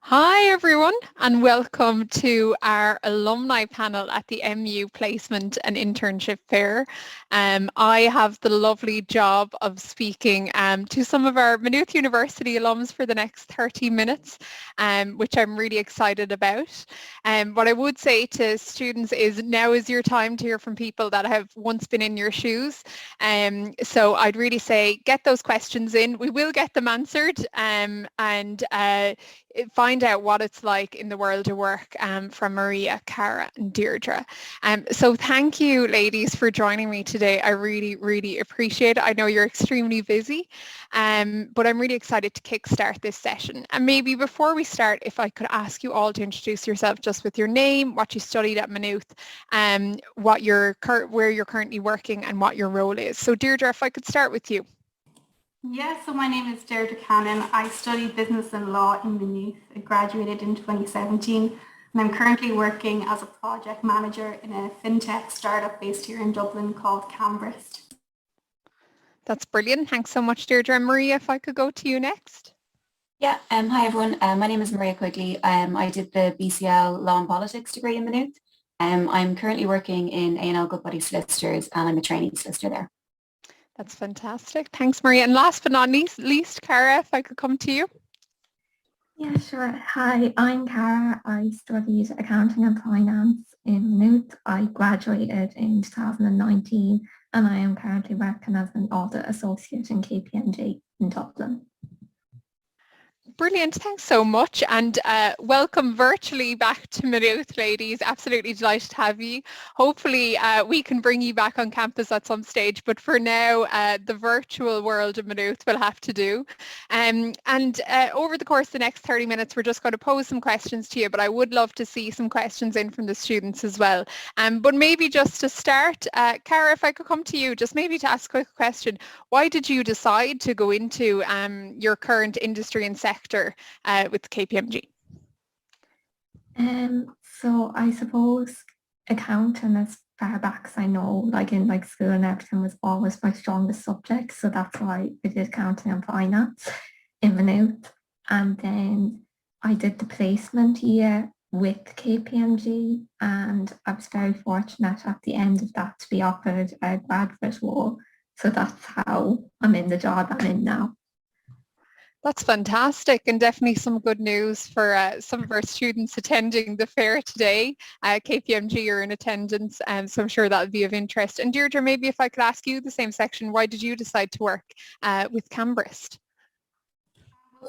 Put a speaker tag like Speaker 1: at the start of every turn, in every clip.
Speaker 1: Hi everyone and welcome to our alumni panel at the MU Placement and Internship Fair. I have the lovely job of speaking to some of our Maynooth University alums for the next 30 minutes, which I'm really excited about. What I would say to students is now is your time to hear from people that have once been in your shoes. So I'd really say get those questions in. We will get them answered and find out what it's like in the world of work from Maria, Cara and Deirdre. So thank you ladies for joining me today. I really, really appreciate it. I know you're extremely busy, but I'm really excited to kickstart this session. And maybe before we start, if I could ask you all to introduce yourself just with your name, what you studied at Maynooth, where you're currently working and what your role is. So Deirdre, if I could start with you.
Speaker 2: Yeah, so my name is Deirdre Cannon. I studied business and law in Maynooth. I graduated in 2017 and I'm currently working as a project manager in a fintech startup based here in Dublin called Cambrist.
Speaker 1: That's brilliant. Thanks so much, Deirdre. And Maria, if I could go to you next.
Speaker 3: Yeah, hi everyone. My name is Maria Quigley. I did the BCL Law and Politics degree in Maynooth. I'm currently working in A&L Goodbody Solicitors and I'm a trainee solicitor there.
Speaker 1: That's fantastic. Thanks, Maria. And last but not least, Cara, if I could come to you.
Speaker 4: Yeah, sure. Hi, I'm Cara. I studied accounting and finance in Maynooth. I graduated in 2019 and I am currently working as an audit associate in Kpmg in Dublin.
Speaker 1: Brilliant. Thanks so much. And welcome virtually back to Maynooth, ladies. Absolutely delighted to have you. Hopefully we can bring you back on campus at some stage, but for now, the virtual world of Maynooth will have to do. And over the course of the next 30 minutes, we're just going to pose some questions to you, but I would love to see some questions in from the students as well. But maybe just to start, Cara, if I could come to you, just maybe to ask a quick question. Why did you decide to go into your current industry and sector with Kpmg?
Speaker 4: So I suppose accounting, as far back as I know, like in school and everything, was always my strongest subject. So that's why I did accounting and finance in Maynooth. And then I did the placement year with Kpmg and I was very fortunate at the end of that to be offered a graduate role. So that's how I'm in the job I'm in now.
Speaker 1: That's fantastic and definitely some good news for some of our students attending the fair today. KPMG are in attendance, so I'm sure that would be of interest. And Deirdre, maybe if I could ask you the same section, why did you decide to work with Cambrist?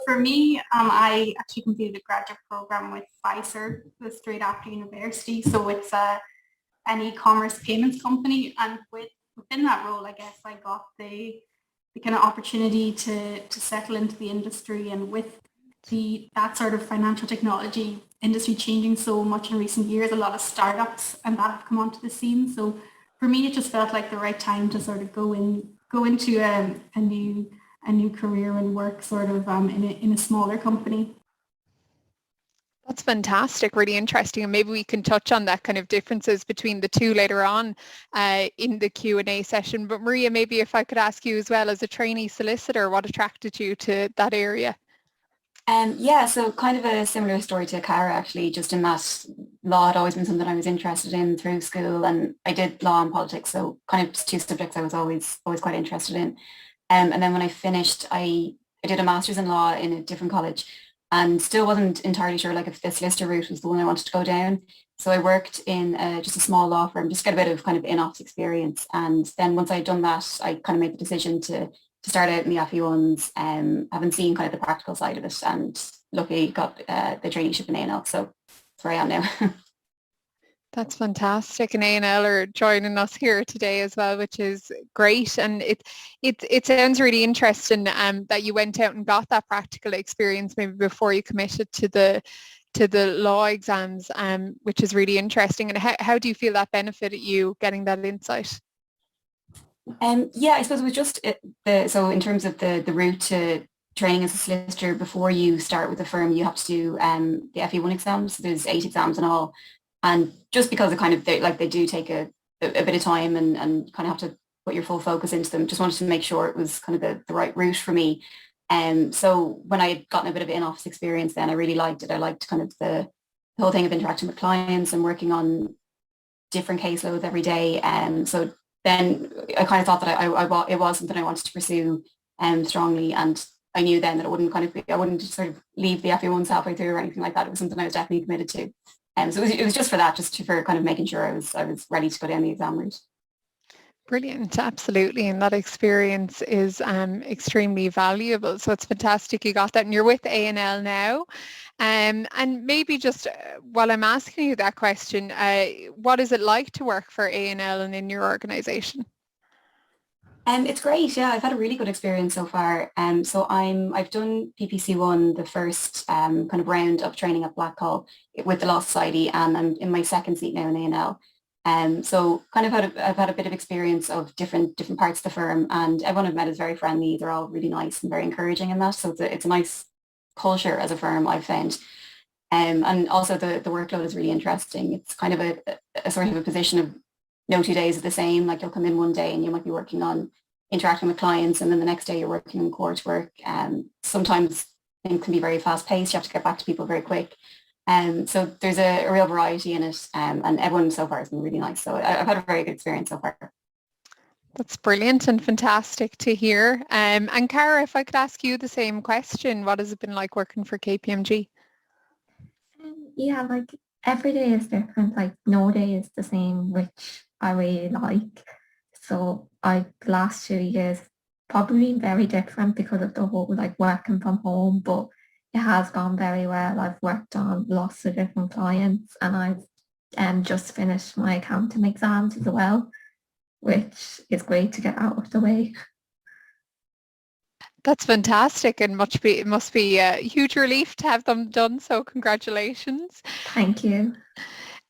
Speaker 2: For me, I actually completed a graduate program with Pfizer straight after university. So it's an e-commerce payments company, and within that role, I guess I got the kind of opportunity to settle into the industry, and with that sort of financial technology industry changing so much in recent years, a lot of startups and that have come onto the scene. So for me, it just felt like the right time to sort of go into a new career and work sort of in a smaller company.
Speaker 1: That's fantastic, really interesting, and maybe we can touch on that kind of differences between the two later on in the Q&A session. But Maria, maybe if I could ask you as well, as a trainee solicitor, what attracted you to that area?
Speaker 3: Yeah, so kind of a similar story to Cara actually, just in that law had always been something I was interested in through school, and I did law and politics, so kind of two subjects I was always quite interested in. And then when I finished, I did a master's in law in a different college and still wasn't entirely sure like if the solicitor route was the one I wanted to go down. So I worked in just a small law firm, just get a bit of kind of in-office experience. And then once I'd done that, I kind of made the decision to start out in the FE1s, having seen kind of the practical side of it, and luckily got the traineeship in A&L. So that's where I am now.
Speaker 1: That's fantastic, and A&L are joining us here today as well, which is great. And it sounds really interesting that you went out and got that practical experience maybe before you committed to the law exams, which is really interesting. And how do you feel that benefited you getting that insight?
Speaker 3: Yeah, I suppose it was just so in terms of the route to training as a solicitor, before you start with a firm, you have to do the FE1 exams. So there's 8 exams in all. And just because it kind of, they do take a bit of time and kind of have to put your full focus into them, just wanted to make sure it was kind of the right route for me. So when I had gotten a bit of in-office experience then, I really liked it. I liked kind of the whole thing of interacting with clients and working on different caseloads every day. So then I kind of thought that it was something I wanted to pursue strongly, and I knew then that it wouldn't kind of be, I wouldn't sort of leave the FE1s halfway through or anything like that. It was something I was definitely committed to. So it was just for that, for kind of making sure I was ready to go down the exam route.
Speaker 1: Brilliant, absolutely, and that experience is extremely valuable. So it's fantastic you got that, and you're with A&L now. And maybe just while I'm asking you that question, what is it like to work for A&L and in your organisation?
Speaker 3: It's great, yeah. I've had a really good experience so far. So I've done PPC1, the first kind of round of training at Blackhall with the Law Society, and I'm in my second seat now in A&L. So kind of I've had a bit of experience of different parts of the firm, and everyone I've met is very friendly. They're all really nice and very encouraging in that. So it's a nice culture as a firm, I've found. And also the workload is really interesting. It's kind of a sort of a position of no 2 days are the same. Like you'll come in one day and you might be working on interacting with clients, and then the next day you're working on court work. Sometimes things can be very fast paced. You have to get back to people very quick. So there's a real variety in it, and everyone so far has been really nice. So I've had a very good experience so far.
Speaker 1: That's brilliant and fantastic to hear. And Cara, if I could ask you the same question, what has it been like working for KPMG?
Speaker 4: Yeah, like every day is different, like no day is the same, which I really like. So the last 2 years probably very different because of the whole like working from home, but it has gone very well. I've worked on lots of different clients, and I've just finished my accounting exams as well, which is great to get out of the way.
Speaker 1: That's fantastic, and it must be a huge relief to have them done, so congratulations.
Speaker 4: Thank you.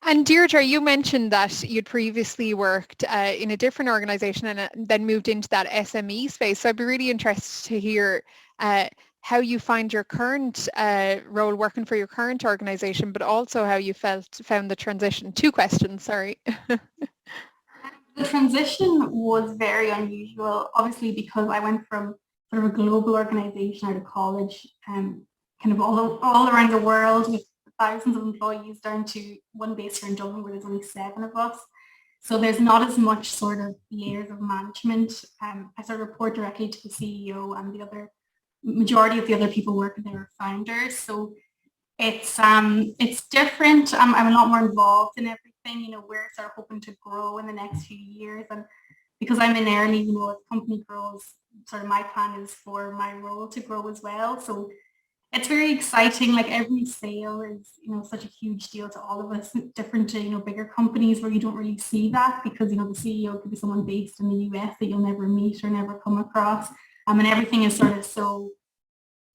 Speaker 1: And Deirdre, you mentioned that you'd previously worked in a different organisation and then moved into that SME space. So I'd be really interested to hear how you find your current role working for your current organisation, but also how you found the transition. 2 questions, sorry.
Speaker 2: The transition was very unusual, obviously, because I went from sort of a global organisation out of college, kind of all around the world with thousands of employees, down to one base here in Dublin where there's only 7 of us. So there's not as much sort of layers of management. I sort of report directly to the CEO, and the majority of the other people working there are founders. So it's different. I'm a lot more involved in everything. You know, we're sort of hoping to grow in the next few years, and because I'm in early, you know, as the company grows, sort of my plan is for my role to grow as well. So it's very exciting. Like every sale is, you know, such a huge deal to all of us. Different to, you know, bigger companies where you don't really see that because, you know, the CEO could be someone based in the US that you'll never meet or never come across. And everything is sort of so,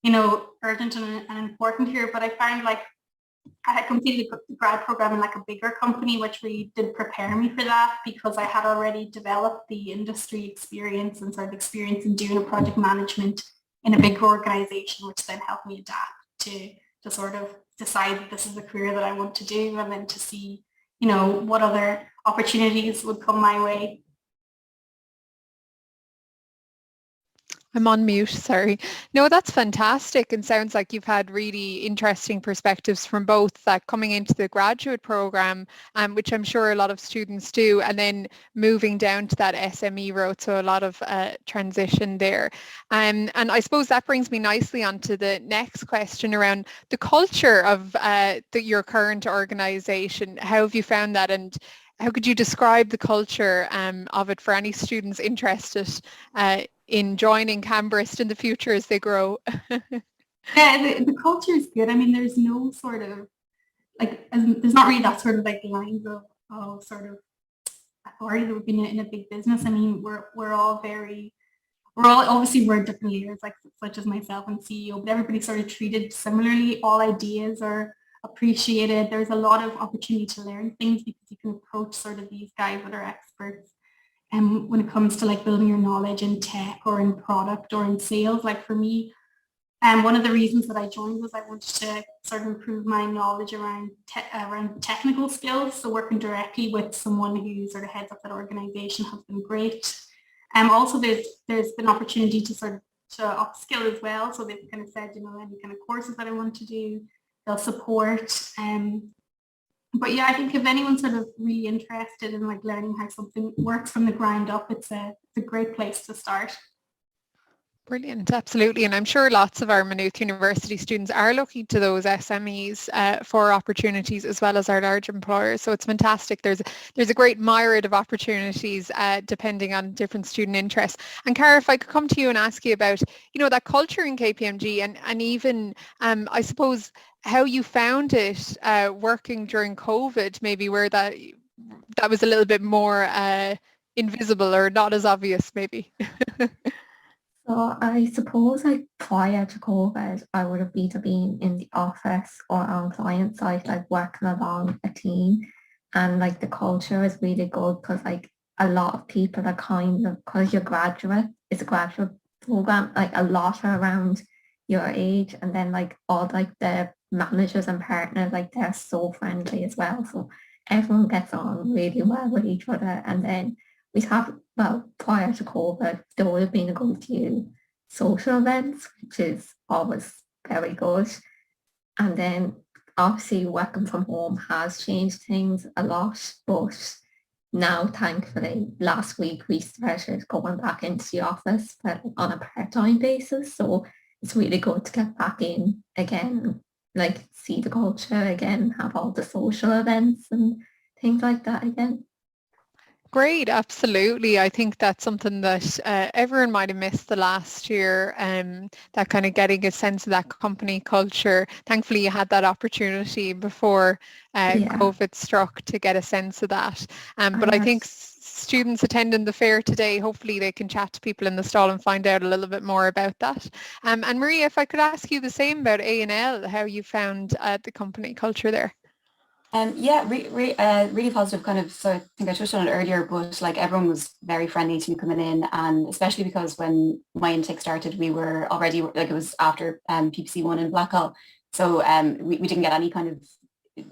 Speaker 2: you know, urgent and important here. But I found like I had completed the grad program in like a bigger company, which really did prepare me for that because I had already developed the industry experience and sort of experience in doing a project management in a bigger organization, which then helped me adapt to sort of decide that this is the career that I want to do, and then to see, you know, what other opportunities would come my way.
Speaker 1: I'm on mute, sorry. No, that's fantastic, and sounds like you've had really interesting perspectives from both that coming into the graduate program, which I'm sure a lot of students do, and then moving down to that SME route, so a lot of transition there. And I suppose that brings me nicely onto the next question around the culture of your current organisation. How have you found that, and how could you describe the culture of it for any students interested in joining Cambrist in the future as they grow?
Speaker 2: Yeah, the culture is good. I mean, there's no sort of like, there's not really that sort of like lines of sort of authority that would be in a big business. I mean, we're all obviously we're different leaders, like such as myself and CEO, but everybody's sort of treated similarly. All ideas are appreciated. There's a lot of opportunity to learn things because you can approach sort of these guys that are experts. And when it comes to like building your knowledge in tech or in product or in sales, like for me, one of the reasons that I joined was I wanted to sort of improve my knowledge around technical skills. So working directly with someone who sort of heads up that organization has been great. Also, there's been opportunity to sort of to upskill as well. So they've kind of said, you know, any kind of courses that I want to do, they'll support. But yeah, I think if anyone's sort of really interested in like learning how something works from the ground up, it's a great place to start.
Speaker 1: Brilliant, absolutely. And I'm sure lots of our Maynooth University students are looking to those SMEs for opportunities as well as our large employers. So it's fantastic. There's a great myriad of opportunities depending on different student interests. And Cara, if I could come to you and ask you about, you know, that culture in KPMG and even, I suppose, how you found it working during COVID, maybe where that was a little bit more invisible or not as obvious, maybe.
Speaker 4: So I suppose like prior to COVID, I would have either been in the office or on client side, like working along a team. And like the culture is really good because like a lot of people are kind of, because you're graduate, it's a graduate program, like a lot are around your age. And then like all like the managers and partners, like they're so friendly as well. So everyone gets on really well with each other. And then we have, well, prior to COVID, there would have been a good few social events, which is always very good. And then obviously working from home has changed things a lot, but now thankfully last week we started going back into the office but on a part-time basis. So it's really good to get back in again, like see the culture again, have all the social events and things like that again.
Speaker 1: Great, absolutely. I think that's something that everyone might have missed the last year, that kind of getting a sense of that company culture. Thankfully, you had that opportunity before COVID struck to get a sense of that. But I think students attending the fair today, hopefully they can chat to people in the stall and find out a little bit more about that. And Maria, if I could ask you the same about A&L, how you found the company culture there.
Speaker 3: Really positive kind of, so I think I touched on it earlier, but like everyone was very friendly to me coming in, and especially because when my intake started, we were already, like it was after PPC 1 in Blackhall, so we didn't get any kind of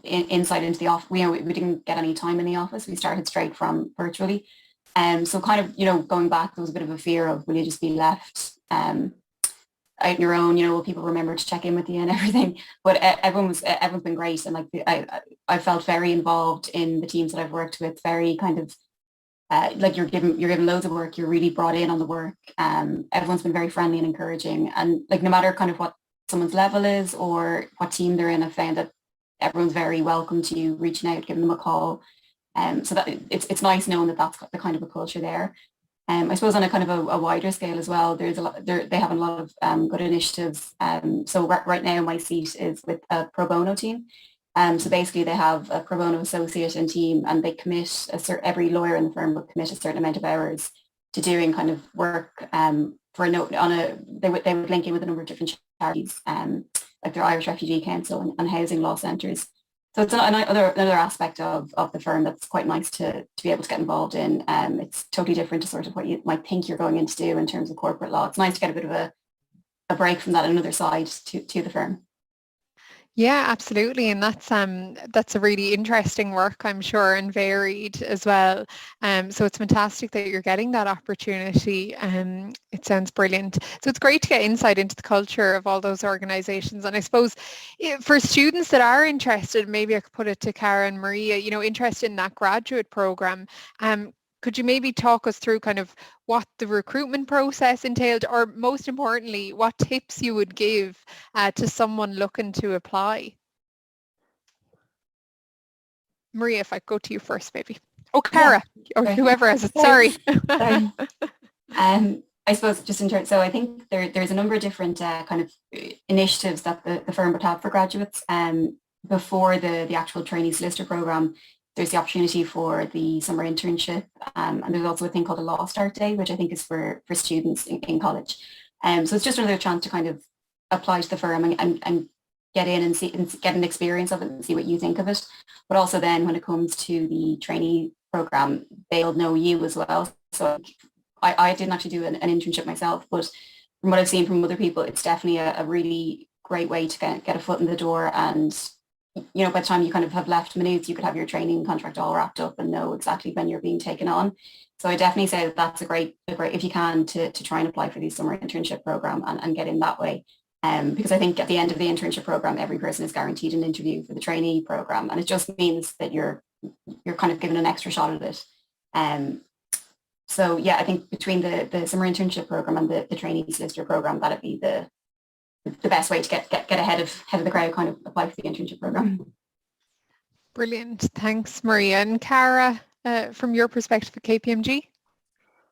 Speaker 3: insight into the office, we didn't get any time in the office, we started straight from virtually, so kind of, you know, going back, there was a bit of a fear of will you just be left out on your own, you know, will people remember to check in with you and everything, but everyone's been great, and like I felt very involved in the teams that I've worked with, very kind of like you're given loads of work, you're really brought in on the work, everyone's been very friendly and encouraging, and like no matter kind of what someone's level is or what team they're in, I've found that everyone's very welcome to you reaching out, giving them a call, so that it's nice knowing that that's the kind of a culture there. I suppose on a kind of a wider scale as well, there's a lot, they have a lot of good initiatives. So right now my seat is with a pro bono team. So basically they have a pro bono associate and team, and they commit every lawyer in the firm will commit a certain amount of hours to doing kind of work for a note they would link in with a number of different charities, like their Irish Refugee Council and housing law centres. So it's another aspect of the firm that's quite nice to be able to get involved in. It's totally different to sort of what you might think you're going in to do in terms of corporate law. It's nice to get a bit of a break from that, another side to the firm.
Speaker 1: Yeah, absolutely. And that's a really interesting work, I'm sure, and varied as well. So it's fantastic that you're getting that opportunity. It sounds brilliant. So it's great to get insight into the culture of all those organizations. And I suppose for students that are interested, maybe I could put it to Cara and Maria, you know, interested in that graduate program, could you maybe talk us through kind of what the recruitment process entailed, or most importantly, what tips you would give to someone looking to apply? Maria, if I go to you first, maybe. Oh, Cara, or whoever has it. Sorry.
Speaker 3: Sorry. I suppose just in terms, so I think there's a number of different kind of initiatives that the firm would have for graduates. Before the actual trainee solicitor program, there's the opportunity for the summer internship, and there's also a thing called a law start day, which I think is for students in college. So it's just another chance to kind of apply to the firm and get in and see and get an experience of it and see what you think of it. But also then when it comes to the trainee program, they'll know you as well. So I didn't actually do an internship myself, but from what I've seen from other people, it's definitely a really great way to get a foot in the door and you know, by the time you kind of have left Maynooth, you could have your training contract all wrapped up and know exactly when you're being taken on. So I definitely say that that's a great, if you can, to try and apply for the summer internship program and get in that way. Because I think at the end of the internship program, every person is guaranteed an interview for the trainee program, and it just means that you're kind of given an extra shot at it. So yeah, I think between the summer internship program and the trainee solicitor program, that'd be the best way to get ahead of the crowd, kind of apply for the internship program.
Speaker 1: Brilliant. Thanks, Maria. And Cara, from your perspective at KPMG?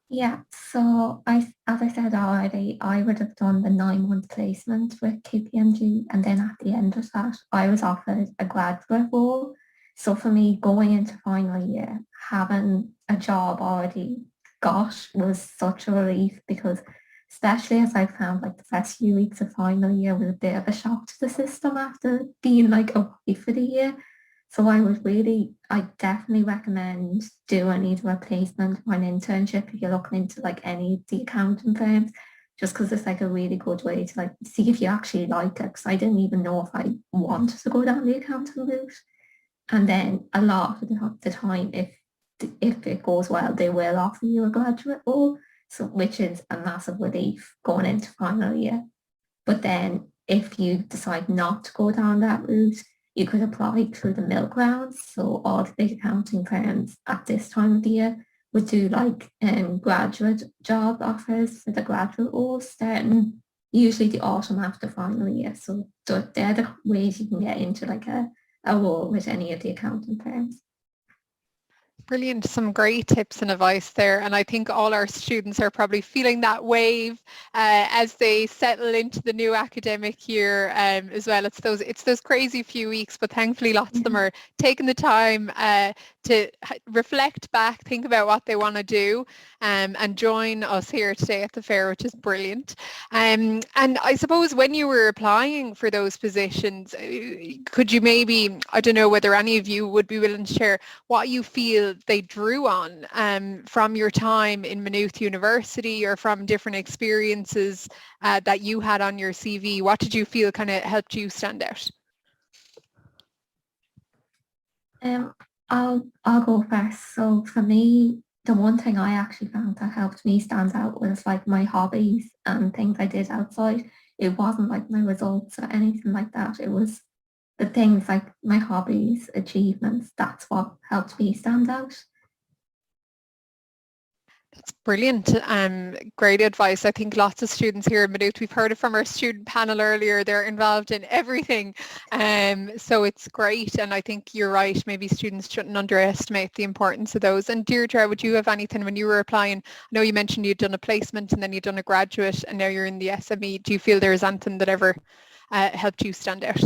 Speaker 4: Yeah, so as I said already, I would have done the 9-month placement with KPMG, and then at the end of that, I was offered a graduate role. So for me, going into final year, having a job already got was such a relief, because especially as I found like the first few weeks of final year was a bit of a shock to the system after being like away for the year. So I definitely recommend doing either a placement or an internship if you're looking into like any of the accounting firms, just because it's like a really good way to like see if you actually like it. Because I didn't even know if I wanted to go down the accounting route. And then a lot of the time, if it goes well, they will offer you a graduate role, so which is a massive relief going into final year. But then if you decide not to go down that route, you could apply through the milk rounds. So all the big accounting firms at this time of the year would do like graduate job offers for the graduate roles starting usually the autumn after final year. So they're the ways you can get into like a role with any of the accounting firms.
Speaker 1: Brilliant. Some great tips and advice there. And I think all our students are probably feeling that wave as they settle into the new academic year as well. It's those crazy few weeks, but thankfully lots of them are taking the time to reflect back, think about what they want to do, and join us here today at the fair, which is brilliant. And I suppose when you were applying for those positions, could you maybe, I don't know whether any of you would be willing to share what you feel they drew on from your time in Maynooth University or from different experiences that you had on your CV? What did you feel kind of helped you stand out?
Speaker 4: I'll go first. So for me, the one thing I actually found that helped me stand out was like my hobbies and things I did outside. It wasn't like my results or anything like that. It was the things like my hobbies, achievements. That's what helped me stand out.
Speaker 1: That's brilliant. Great advice. I think lots of students here in Maynooth, we've heard it from our student panel earlier, they're involved in everything. So it's great. And I think you're right. Maybe students shouldn't underestimate the importance of those. And Deirdre, would you have anything when you were applying? I know you mentioned you'd done a placement and then you'd done a graduate and now you're in the SME. Do you feel there is anything that ever helped you stand out?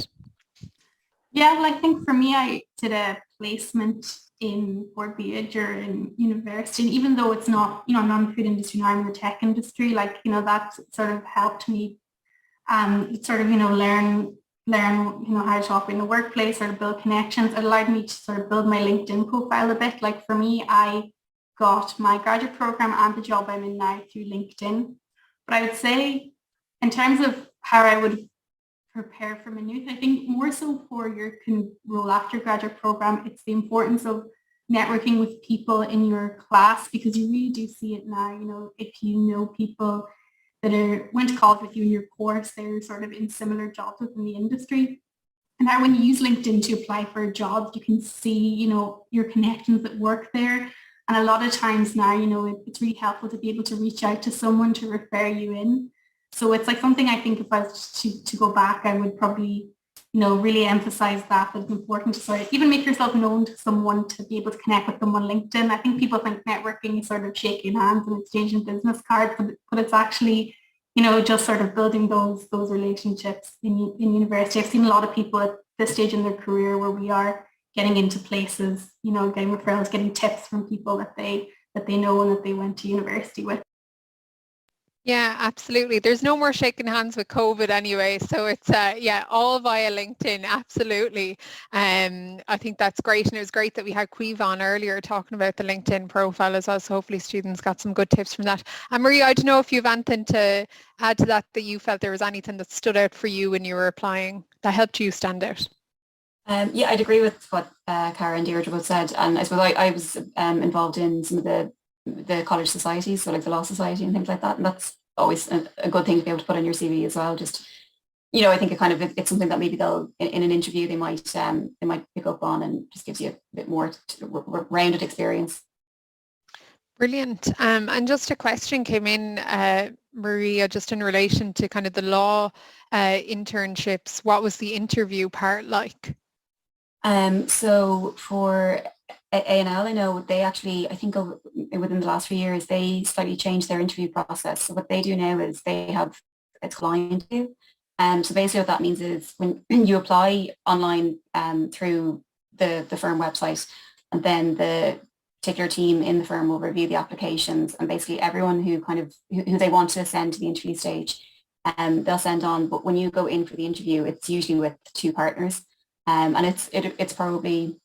Speaker 2: Yeah, well, I think for me, I did a placement in Goodbody during university, and even though it's not, I'm not in the food industry now, I'm in the tech industry, like, that sort of helped me sort of, learn, how to operate in the workplace or to build connections. It allowed me to sort of build my LinkedIn profile a bit. Like for me, I got my graduate program and the job I'm in now through LinkedIn. But I would say in terms of how I would prepare for Maynooth, I think more so for your role after graduate program, it's the importance of networking with people in your class, because you really do see it now. If you know people that went to college with you in your course, they're sort of in similar jobs within the industry. And now when you use LinkedIn to apply for a job, you can see, your connections that work there. And a lot of times now, it's really helpful to be able to reach out to someone to refer you in. So it's like something I think if I was to go back, I would probably, really emphasize that it's important to sort of even make yourself known to someone, to be able to connect with them on LinkedIn. I think people think networking is sort of shaking hands and exchanging business cards, but it's actually, just sort of building those relationships in university. I've seen a lot of people at this stage in their career where we are getting into places, getting referrals, getting tips from people that they know and that they went to university with.
Speaker 1: Yeah, absolutely. There's no more shaking hands with COVID anyway. So it's, all via LinkedIn. Absolutely. I think that's great. And it was great that we had Caoimhe on earlier talking about the LinkedIn profile as well. So hopefully students got some good tips from that. And Maria, I don't know if you have anything to add to that you felt there was anything that stood out for you when you were applying that helped you stand out.
Speaker 3: Yeah, I'd agree with what Cara and Deirdre both said. And I suppose I was involved in some of the college societies, so like the Law Society and things like that. And that's always a good thing to be able to put on your CV as well. Just, I think it's something that maybe they'll, in an interview, they might pick up on, and just gives you a bit more rounded experience.
Speaker 1: Brilliant. And just a question came in, Maria, just in relation to kind of the law internships. What was the interview part like?
Speaker 3: So for A&L, I know they actually, I think within the last few years, they slightly changed their interview process. So what they do now is they have a client interview. So basically what that means is when you apply online through the firm website, and then the particular team in the firm will review the applications, and basically everyone who they want to send to the interview stage, they'll send on. But when you go in for the interview, it's usually with two partners. And it's probably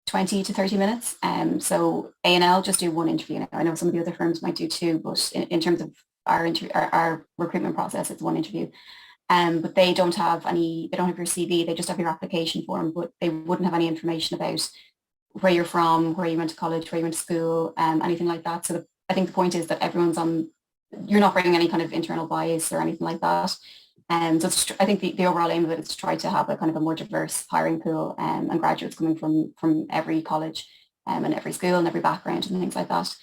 Speaker 3: 20 to 30 minutes. So A&L just do one interview now. I know some of the other firms might do two, but in terms of our recruitment process, it's one interview. But they don't have your CV, they just have your application form, but they wouldn't have any information about where you're from, where you went to college, where you went to school, anything like that. So I think the point is that you're not bringing any kind of internal bias or anything like that. So I think the overall aim of it is to try to have a kind of a more diverse hiring pool, and graduates coming from every college and every school and every background and things like that.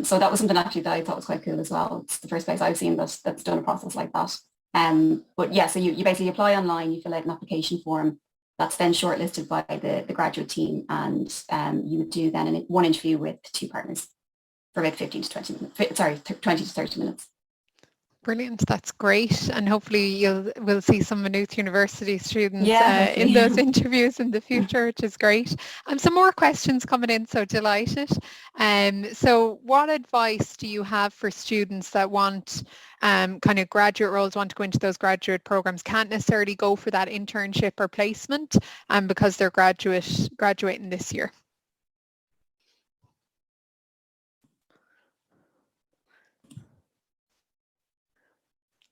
Speaker 3: So that was something actually that I thought was quite cool as well. It's the first place I've seen that's done a process like that. But yeah, so you basically apply online, you fill out an application form that's then shortlisted by the graduate team, and you would do then one interview with two partners for about 20 to 30 minutes.
Speaker 1: Brilliant, that's great, and hopefully we'll see some Maynooth University students in those interviews in the future, which is great. Some more questions coming in, so delighted. So what advice do you have for students that want kind of graduate roles, want to go into those graduate programs, can't necessarily go for that internship or placement because they're graduating this year?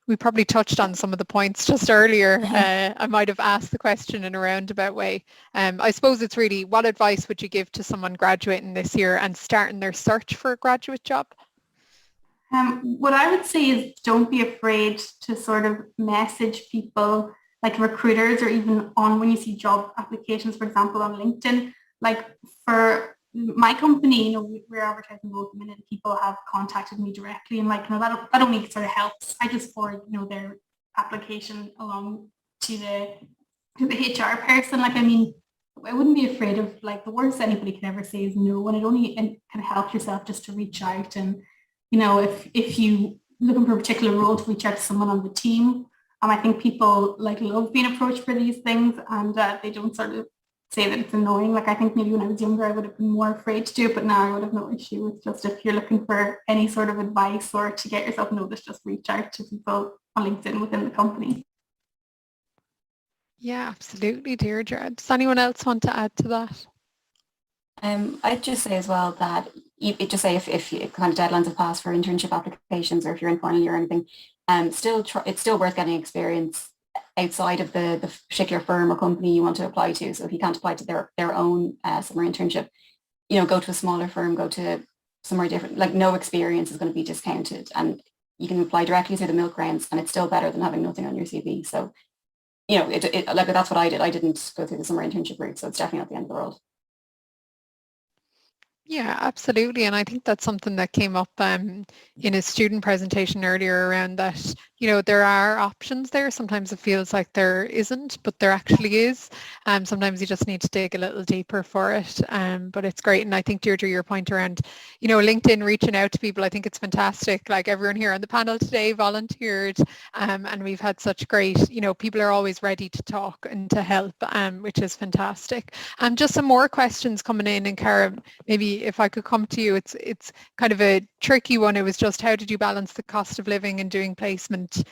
Speaker 1: We probably touched on some of the points just earlier. I might have asked the question in a roundabout way. I suppose it's really, what advice would you give to someone graduating this year and starting their search for a graduate job?
Speaker 2: What I would say is don't be afraid to sort of message people like recruiters, or even on when you see job applications, for example, on LinkedIn. Like for my company, we're advertising both a minute, people have contacted me directly, and that only sort of helps. I just forward their application along to the HR person. I wouldn't be afraid of, the worst anybody can ever say is no, and it only kind of helps yourself just to reach out. And if you looking for a particular role, to reach out to someone on the team. I think people love being approached for these things, and they don't sort of say that it's annoying. I think maybe when I was younger, I would have been more afraid to do it, but now I would have no issue with just, if you're looking for any sort of advice or to get yourself noticed, just reach out to people on LinkedIn within the company.
Speaker 1: Yeah, absolutely, Deirdre. Does anyone else want to add to that?
Speaker 3: I'd just say as well that if kind of deadlines have passed for internship applications, or if you're in final year or anything, it's still worth getting experience outside of the particular firm or company you want to apply to. So if you can't apply to their own summer internship, go to a smaller firm, go to somewhere different. No experience is going to be discounted, and you can apply directly through the milk rounds, and it's still better than having nothing on your CV. So, that's what I did. I didn't go through the summer internship route, so it's definitely not the end of the world.
Speaker 1: Yeah, absolutely. And I think that's something that came up in a student presentation earlier around that, there are options there. Sometimes it feels like there isn't, but there actually is. Sometimes you just need to dig a little deeper for it. But it's great. And I think, Deirdre, your point around, LinkedIn reaching out to people, I think it's fantastic. Like everyone here on the panel today volunteered, and we've had such great, people are always ready to talk and to help, which is fantastic. Just some more questions coming in, and Cara, maybe if I could come to you, it's kind of a tricky one. It was just, how did you balance the cost of living and doing placement,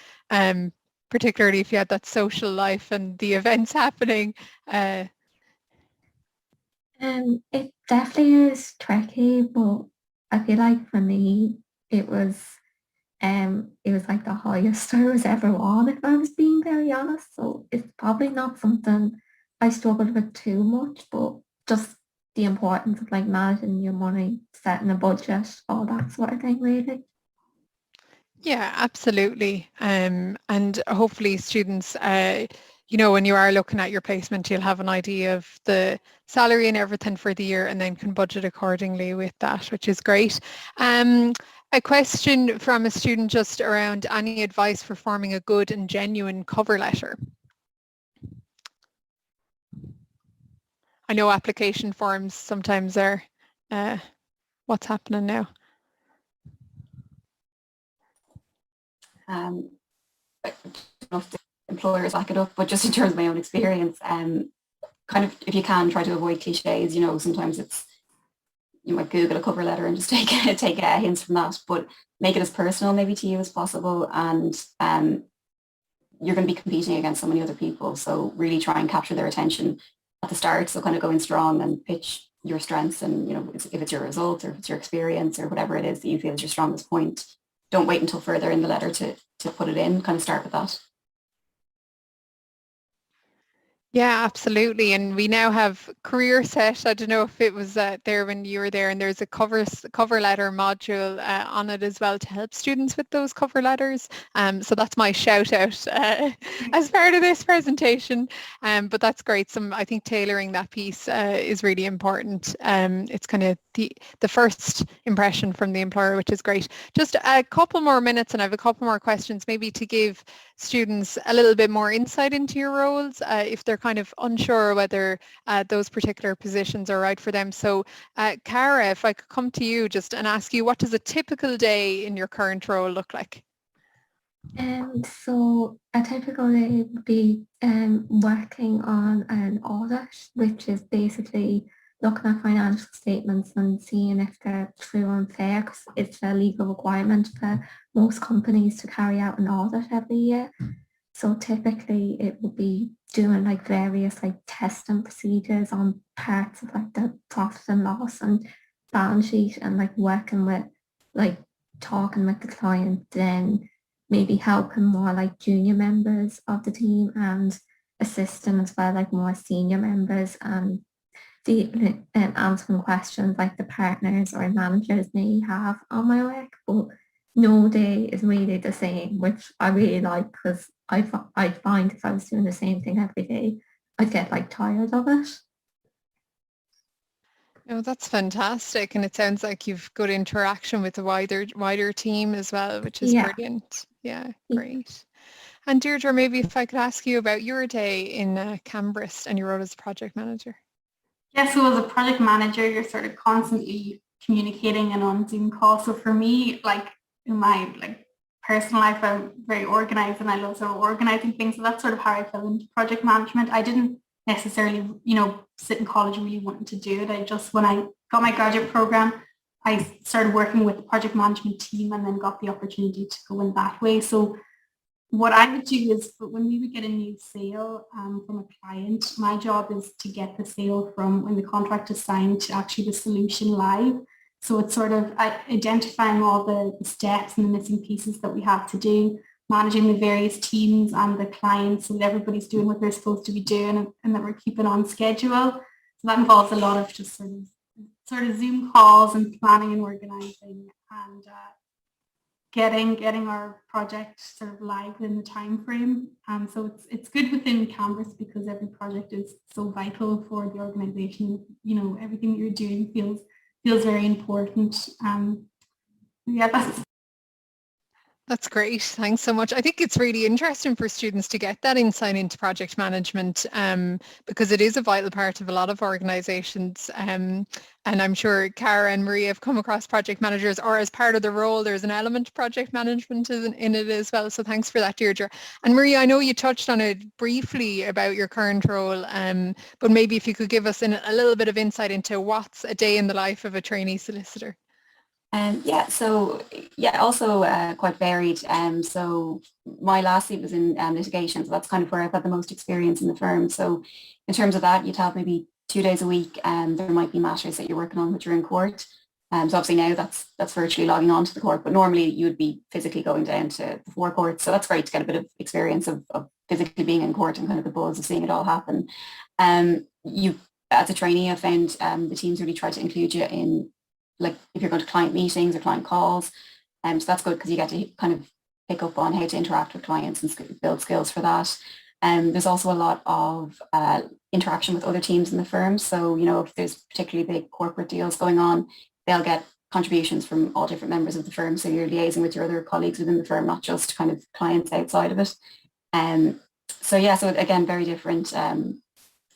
Speaker 1: particularly if you had that social life and the events happening?
Speaker 4: It definitely is tricky, but I feel like for me it was like the highest I was ever on, if I was being very honest. So it's probably not something I struggled with too much, but just the importance of like managing your money, setting a budget, all that sort of thing really.
Speaker 1: Yeah, absolutely. And hopefully students, when you are looking at your placement, you'll have an idea of the salary and everything for the year and then can budget accordingly with that, which is great. A question from a student just around any advice for forming a good and genuine cover letter. I know application forms sometimes are, what's happening now?
Speaker 3: I don't know if the employers back it up, but just in terms of my own experience, kind of if you can try to avoid cliches, sometimes it's, you might Google a cover letter and just take hints from that, but make it as personal maybe to you as possible. And you're going to be competing against so many other people. So really try and capture their attention at the start. So kind of go in strong and pitch your strengths and, if it's your results or if it's your experience or whatever it is that you feel is your strongest point. Don't wait until further in the letter to put it in, kind of start with that.
Speaker 1: Yeah, absolutely. And we now have Career Set. I don't know if it was there when you were there, and there's a cover letter module on it as well to help students with those cover letters. So that's my shout out as part of this presentation. But that's great. I think tailoring that piece is really important. It's kind of the first impression from the employer, which is great. Just a couple more minutes and I have a couple more questions maybe to give students a little bit more insight into your roles if they're kind of unsure whether those particular positions are right for them. So Cara, if I could come to you just and ask you, what does a typical day in your current role look like?
Speaker 4: So a typical day would be working on an audit, which is basically looking at financial statements and seeing if they're true and fair, because it's a legal requirement for most companies to carry out an audit every year. So typically it would be doing like various like testing procedures on parts of like the profit and loss and balance sheet, and like working with like talking with the client, then maybe helping more like junior members of the team and assisting as well like more senior members, and answering questions like the partners or managers may have on my work. But no day is really the same, which I really like, because I find if I was doing the same thing every day, I'd get like tired of it.
Speaker 1: Oh, that's fantastic. And it sounds like you've good interaction with the wider team as well, which is brilliant. Yeah, great. And Deirdre, maybe if I could ask you about your day in Cambrist and your role as project manager.
Speaker 2: Yeah, so as a project manager, you're sort of constantly communicating and on Zoom calls. So for me, like in my personal life, I'm very organized and I love sort of organizing things. So that's sort of how I fell into project management. I didn't necessarily, sit in college really wanting to do it. I just, when I got my graduate program, I started working with the project management team and then got the opportunity to go in that way. So what I would do is when we would get a new sale from a client, my job is to get the sale from when the contract is signed to actually the solution live. So it's sort of identifying all the steps and the missing pieces that we have to do, managing the various teams and the clients so that everybody's doing what they're supposed to be doing and that we're keeping on schedule. So that involves a lot of just sort of Zoom calls and planning and organizing and getting our project sort of live in the time frame. So it's good within Cambrist because every project is so vital for the organization. Everything that you're doing feels very important.
Speaker 1: That's great. Thanks so much. I think it's really interesting for students to get that insight into project management because it is a vital part of a lot of organisations. And I'm sure Cara and Maria have come across project managers, or as part of the role, there's an element of project management in it as well. So thanks for that, Deirdre. And Maria, I know you touched on it briefly about your current role, but maybe if you could give us a little bit of insight into what's a day in the life of a trainee solicitor.
Speaker 3: Also quite varied. So my last seat was in litigation, so that's kind of where I've had the most experience in the firm. So in terms of that, you'd have maybe 2 days a week, and there might be matters that you're working on which are in court. So obviously now that's virtually logging on to the court, but normally you would be physically going down to the forecourt. So that's great to get a bit of experience of physically being in court and kind of the buzz of seeing it all happen. You, as a trainee, I found the teams really try to include you in, like, if you're going to client meetings or client calls. So that's good because you get to kind of pick up on how to interact with clients and build skills for that. There's also a lot of interaction with other teams in the firm. So, you know, if there's particularly big corporate deals going on, they'll get contributions from all different members of the firm. So you're liaising with your other colleagues within the firm, not just kind of clients outside of it. So yeah, so again, very different. And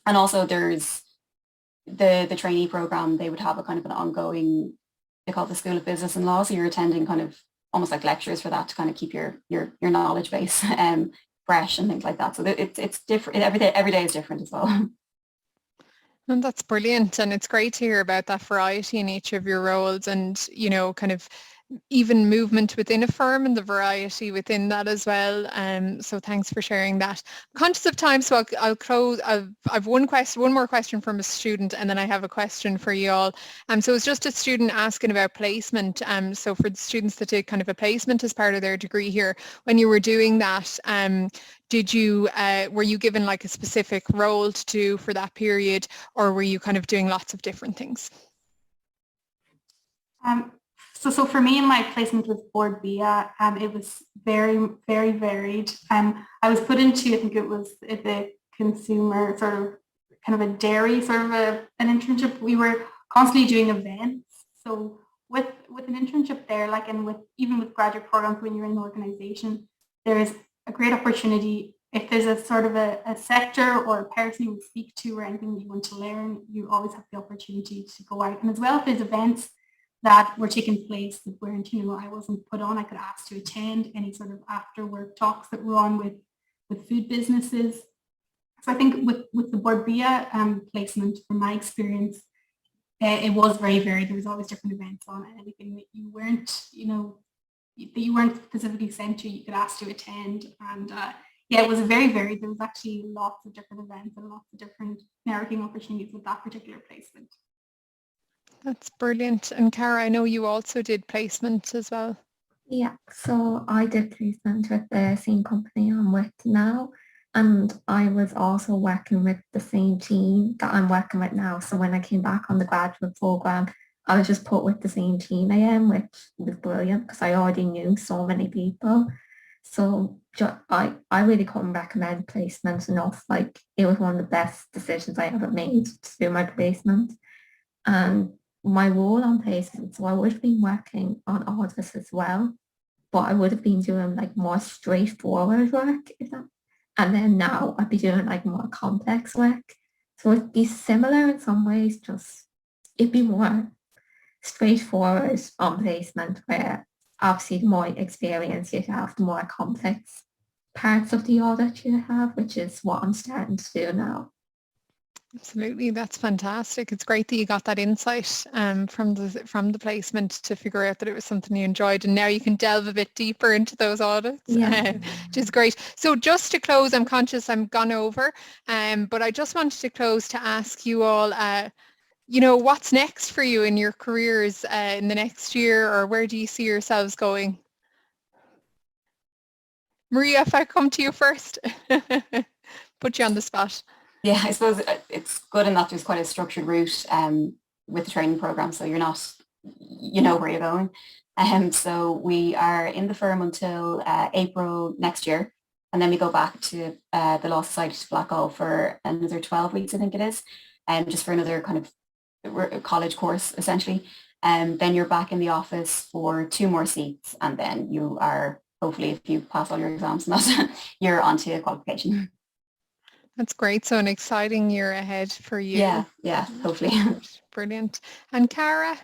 Speaker 3: also there's the trainee program. They would have a kind of an ongoing, they call it the School of Business and Law. So you're attending kind of almost like lectures for that to kind of keep your knowledge base fresh and things like that. So it's different. Every day is different as well.
Speaker 1: And that's brilliant. And it's great to hear about that variety in each of your roles and, you know, kind of even movement within a firm and the variety within that as well. So thanks for sharing that. I'm conscious of time, so I'll close. I've one more question from a student, and then I have a question for you all. So it's just a student asking about placement. So for the students that did kind of a placement as part of their degree here, when you were doing that, were you given like a specific role to do for that period, or were you kind of doing lots of different things?
Speaker 2: So for me, in my placement with Board BIA, it was very, very varied. I was put into, I think it was the consumer sort of, kind of a dairy sort of an internship. We were constantly doing events. So with an internship there, like, and even with graduate programs, when you're in an organization, there is a great opportunity. If there's a sort of a sector or a person you would speak to or anything that you want to learn, you always have the opportunity to go out. And as well, if there's events that were taking place that weren't, you know, I wasn't put on, I could ask to attend any sort of after work talks that were on with food businesses. So I think with the Board BIA placement, from my experience, it was very varied. There was always different events on, and anything that you weren't, you know, that you weren't specifically sent to, you could ask to attend. And yeah, it was very varied. There was actually lots of different events and lots of different networking opportunities with that particular placement.
Speaker 1: That's brilliant. And Cara, I know you also did placement as well.
Speaker 4: Yeah, so I did placement with the same company I'm with now, and I was also working with the same team that I'm working with now. So when I came back on the graduate program, I was just put with the same team I am, which was brilliant because I already knew so many people. So I really couldn't recommend placement enough. Like, it was one of the best decisions I ever made to do my placement. And my role on placement, so I would have been working on audits as well, but I would have been doing like more straightforward work, and then now I'd be doing like more complex work. So it'd be similar in some ways, just it'd be more straightforward on placement, where obviously the more experience you have, the more complex parts of the audit you have, which is what I'm starting to do now.
Speaker 1: Absolutely, that's fantastic. It's great that you got that insight from the placement to figure out that it was something you enjoyed, and now you can delve a bit deeper into those audits, which is great. So just to close, I'm conscious I'm gone over, but I just wanted to close to ask you all, you know, what's next for you in your careers in the next year, or where do you see yourselves going? Maria, if I come to you first, put you on the spot.
Speaker 3: Yeah, I suppose it's good in that there's quite a structured route with the training program, so you're not, you know where you're going. So we are in the firm until April next year, and then we go back to the Law Society to Blackhall for another 12 weeks, I think it is, just for another kind of college course, essentially. And then you're back in the office for 2 more seats, and then you are, hopefully, if you pass all your exams and that, you're onto a qualification.
Speaker 1: That's great. So an exciting year ahead for you.
Speaker 3: Yeah, hopefully.
Speaker 1: Brilliant. And Cara?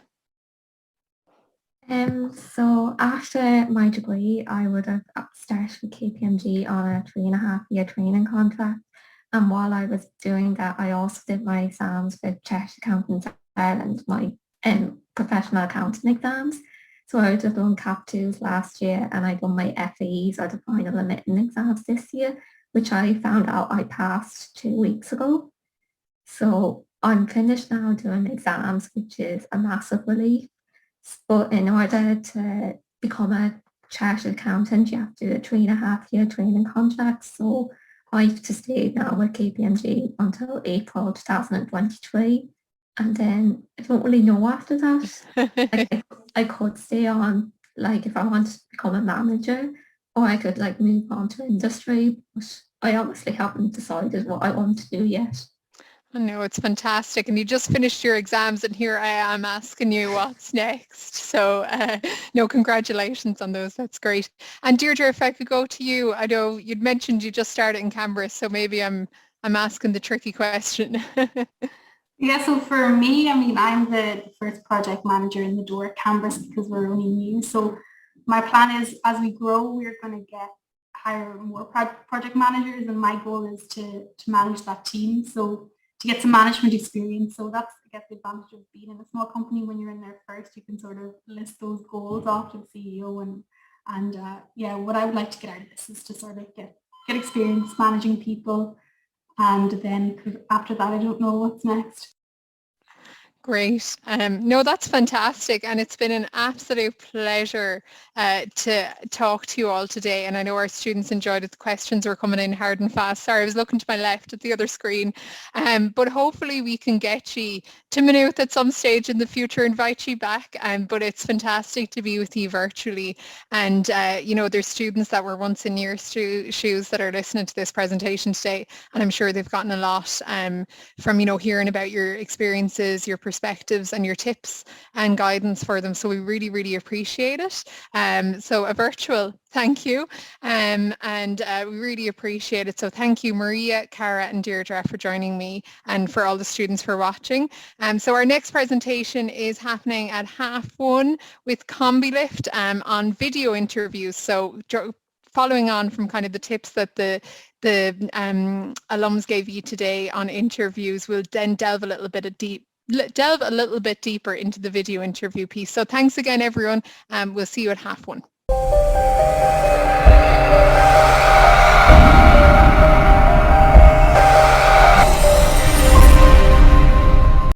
Speaker 4: So after my degree, I would have started with Kpmg on a 3.5-year training contract. And while I was doing that, I also did my exams with Chartered Accountants Ireland, my professional accounting exams. So I would have done CAP2s last year, and I done my FAEs, or the final admitting exams, this year, which I found out I passed 2 weeks ago. So I'm finished now doing exams, which is a massive relief. But in order to become a chartered accountant, you have to do a 3.5-year training contract. So I have to stay now with Kpmg until April 2023. And then I don't really know after that. Like, I could stay on, like if I wanted to become a manager, or I could like move on to industry, but I obviously haven't decided what I want to do yet.
Speaker 1: I know, it's fantastic. And you just finished your exams and here I am asking you what's next. So no, congratulations on those. That's great. And Deirdre, if I could go to you, I know you'd mentioned you just started in Cambrist, so maybe I'm asking the tricky question.
Speaker 2: Yeah, so for me, I mean, I'm the first project manager in the door at Cambrist because we're only new. So my plan is as we grow, we're going to hire more project managers, and my goal is to manage that team. So to get some management experience. So that's, I guess, the advantage of being in a small company. When you're in there first, you can sort of list those goals off to the CEO, and yeah, what I would like to get out of this is to sort of get experience managing people. And then after that, I don't know what's next.
Speaker 1: Great. No, that's fantastic. And it's been an absolute pleasure to talk to you all today. And I know our students enjoyed it. The questions were coming in hard and fast. Sorry, I was looking to my left at the other screen. But hopefully we can get you to Maynooth at some stage in the future, invite you back. But it's fantastic to be with you virtually. And, you know, there's students that were once in your shoes that are listening to this presentation today. And I'm sure they've gotten a lot from, you know, hearing about your experiences, your perspectives and your tips and guidance for them. So we really, really appreciate it. So a virtual thank you. And we really appreciate it. So thank you, Maria, Cara and Deirdre for joining me and for all the students for watching. So our next presentation is happening at 1:30 with CombiLift on video interviews. So following on from kind of the tips that the alums gave you today on interviews, we'll then delve a little bit deeper into the video interview piece. So thanks again, everyone. We'll see you at 1:30.